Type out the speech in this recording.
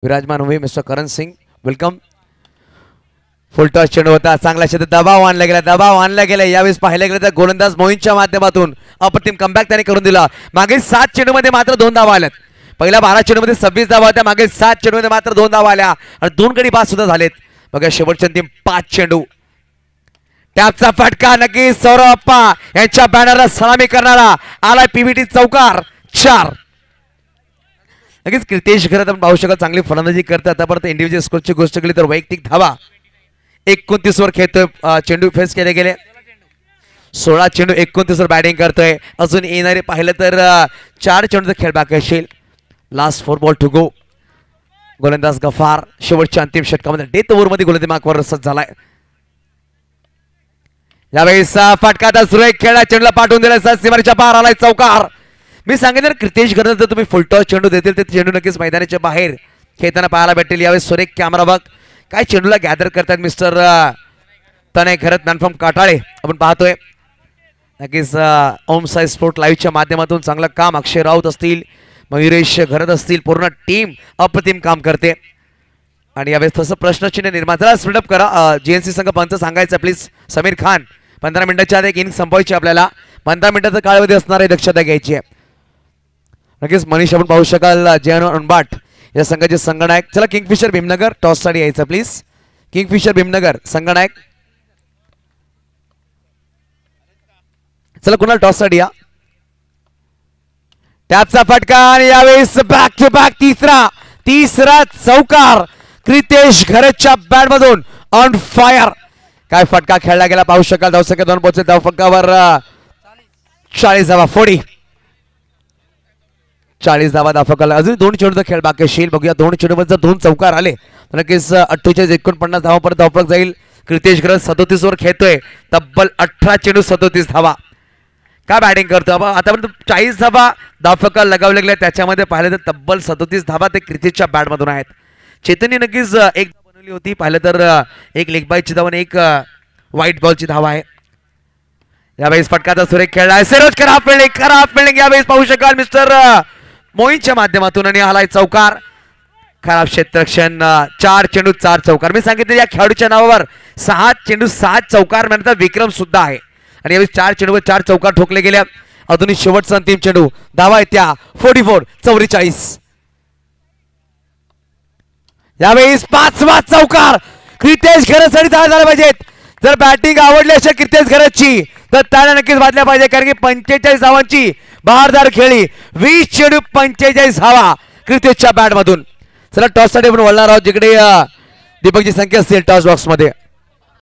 विराजमान हुए mister Karan Singh welcome. फुल toss चेंडू होता, चांगला क्षेत्र दबाव आणला गेला यावेळेस पाहायला गेलं तर गोलंदाज मोहितच्या माध्यमातून अप्रतिम कमबॅक त्याने करून दिला। मागील 7 चेंडूमध्ये मात्र 2 धावा आल्यात। पहिल्या 12 चेंडूमध्ये 26 धावा होत्या, मागील 7 चेंडूमध्ये मात्र 2 धावा आल्या आणि 2 गडी बाद सुद्धा झालेत। बघा शेवटचे अंतिम 5 चेंडू, टॅपचा फटका नक्की सौरभ अप्पा यांच्या बॅनरला सलामी करणारा आलाय पीव्हीटी चौकार 4। नक्कीच कृतेश घरत आपण पाहू शकाल चांगली फलंदाजी करतात। आतापर्यंत इंडिव्हिज्युअल स्कोरची गोष्ट केली तर वैयक्तिक धावा 29 वर खेळतोय, चेंडू फेस केले गेले 16 चेंडू 29 वर बॅटिंग करतोय। अजून येणारे पाहिलं तर 4 चेंडूचा खेळ बाकी असेल। Last 4 ball to go. गोलंदाज गफार शेवटच्या अंतिम षटकामध्ये डेथ ओव्हर मध्ये गोलंदाजी मार्कवर रसद झालाय। यावेळेस फटका सुरेख खेळला, चेंडूला पाठवून दिला, सीमारेच्या पार आलाय चौकार। मी सांगितलं कृतेश घरत जर तुम्ही फुलटॉस चेंडू देतील तर चेंडू नक्कीच मैदानाच्या बाहेर खेळताना पाहायला भेटेल। यावेळेस सुरेख कॅमेरा बघ काय चेंडूला गॅदर करतात मिस्टर तनय घरत नॉनफॉर्म काटाळे आपण पाहतोय। नक्कीच ओम साई स्पोर्ट लाईव्हच्या माध्यमातून चांगलं काम अक्षय राऊत असतील, मयुरेश घरत असतील, पूर्ण टीम अप्रतिम काम करते। आणि यावेळेस तसं प्रश्नचिन्ह निर्माण झाला, स्पीडअप करा जीएनसी संघ पंच सांगायचं प्लीज। समीर खान 15 मिनिटाच्या आत एक इनिंग संपवायची आपल्याला, 15 मिनिटाचा कालावधी असणार आहे, दक्षता घ्यायची आहे। नक्कीच मनीष आपण पाहू शकाल जयन अनबाट या संघाचे संघनायक। चला किंगफिशर भीमनगर टॉस साठी यायचं प्लीज। किंगफिशर भीमनगर संघनायक, चला कुणाला टॉस साठी या। टॅपचा फटका आणि यावेळेस बॅक टू बॅक तिसरा चौकार कृतेश घरतच्या बॅट मधून ऑन फायर। काय फटका खेळला गेला पाहू शकाल। धावसंख्या 2 पोहोचले, धावफलकावर 40 धावा 40 धावा धावफलकाला। अजून 2 चेंडूचा खेळ बाकी असेल, बघूया 2 चेंडूमध्ये जर 2 चौकार आले तर नक्कीच 48-49 धावापर्यंत धावफलक जाईल। कृतेश घरत 37 वर खेळतोय, तब्बल 18 चेंडू 37 धावा। काय बॅटिंग करतो आतापर्यंत 40 धावा धावफलकाला लगावले गेले, त्याच्यामध्ये पाहिलं तर तब्बल 37 धावा ते कृतेशच्या बॅट मधून आहेत। चेतनने नक्कीच एक बनवली होती, पाहिलं तर एक लेग बायची धावा आणि एक व्हाईट बॉलची धावा आहे। यावेळेस फटकाचा सुरेख खेळला, सरोज खराब फिल्डिंग यावेळेस पाहू शकाल मिस्टर मोहितच्या माध्यमातून आणि आलाय चौकार। खराब क्षेत्ररक्षण, 4 चेंडू 4 चौकार। मी सांगितलं या खेळाडूच्या नावावर 6 चेंडू 7 चौकार म्हणण्याचा विक्रम सुद्धा आहे आणि यावेळेस 4 चेंडूवर 4 चौकार ठोकले गेले। अजूनही शेवटचा अंतिम चेंडू, धावा आहेत त्या 44 यावेळेस 5वा चौकार कृतेश घरतसाठी झाला पाहिजेत। जर बॅटिंग आवडली असेल कृतेश घरतची तर त्याला नक्कीच वाजल्या पाहिजे, कारण की 45 धावांची बहारदार खेळी, 20 चेंडू 45 धावा कृतेशच्या बॅट मधून। चला टॉस साठी आपण वळणार आहोत, जिकडे दीपकची संख्या असतील टॉस बॉक्स मध्ये।